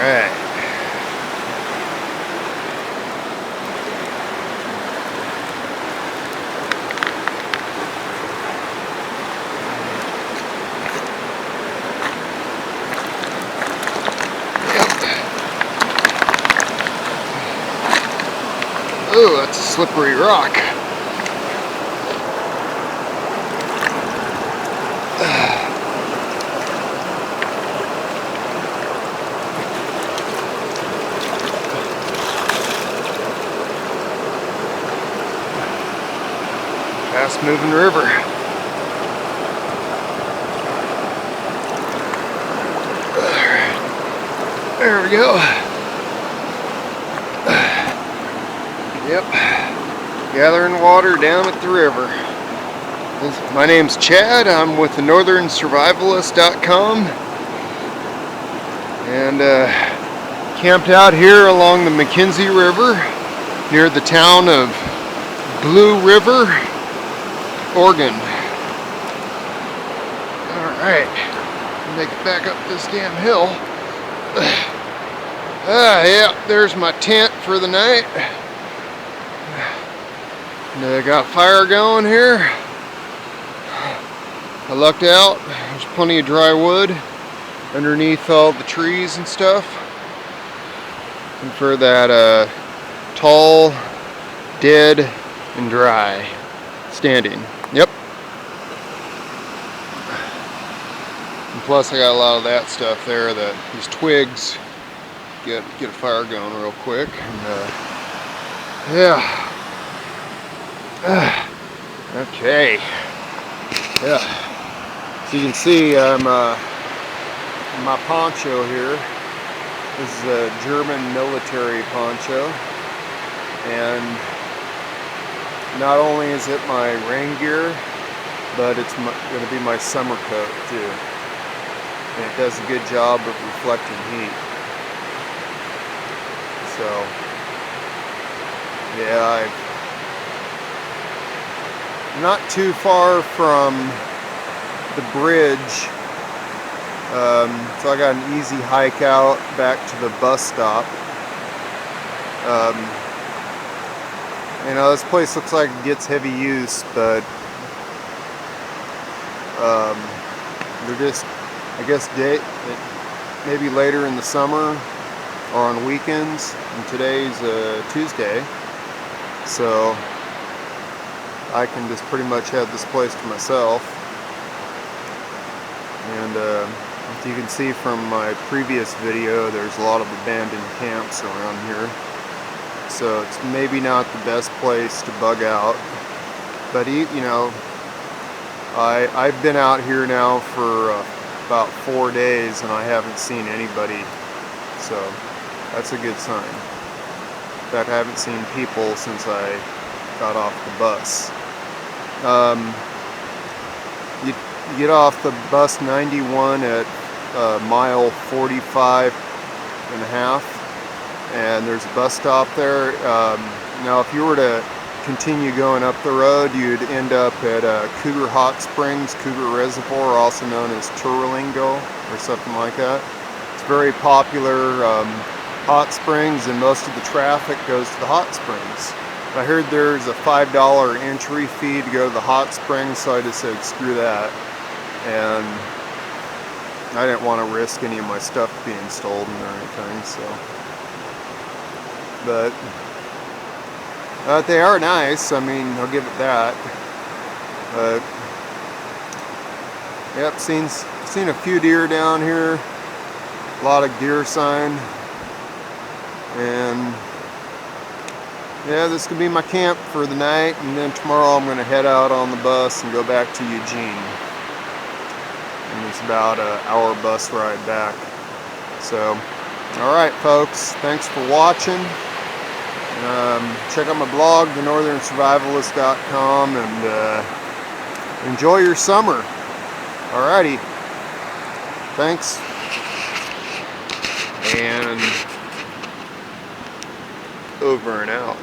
right. Oh, that's a slippery rock. Fast moving river. There we go. Yep. Gathering water down at the river. My name's Chad. I'm with the northernsurvivalist.com, and camped out here along the McKenzie River near the town of Blue River, Oregon. Alright, make it back up this damn hill. Yeah, there's my tent for the night. And I got fire going here. I lucked out. There's plenty of dry wood underneath all the trees and stuff. And for that tall, dead, and dry standing. Yep. And plus I got a lot of that stuff there, these twigs get a fire going real quick. And yeah. Okay. Yeah. So you can see I'm my poncho here. This is a German military poncho, and not only is it my rain gear, but it's going to be my summer coat too. And it does a good job of reflecting heat. So yeah, I'm not too far from the bridge, so I got an easy hike out back to the bus stop. You know, this place looks like it gets heavy use, but they're just, I guess, maybe later in the summer or on weekends, and today's Tuesday, so I can just pretty much have this place to myself. And as you can see from my previous video, there's a lot of abandoned camps around here, so it's maybe not the best place to bug out, but you know, I've been out here now for about 4 days and I haven't seen anybody, so that's a good sign. In fact, I haven't seen people since I got off the bus. You get off the bus 91 at mile 45 and a half, and there's a bus stop there. Now if you were to continue going up the road, you'd end up at Cougar Hot Springs, Cougar Reservoir, also known as Turlingo or something like that. It's very popular hot springs, and most of the traffic goes to the hot springs. I heard there's a $5 entry fee to go to the hot springs, so I just said screw that. And I didn't want to risk any of my stuff being stolen or anything, so. But they are nice, I mean, I'll give it that. But yep, seen a few deer down here, a lot of deer sign, and yeah, this could be my camp for the night, and then tomorrow I'm going to head out on the bus and go back to Eugene. And it's about an hour bus ride back. So, alright folks, thanks for watching. Check out my blog, thenorthernsurvivalist.com, and enjoy your summer. Alrighty. Thanks. And over and out.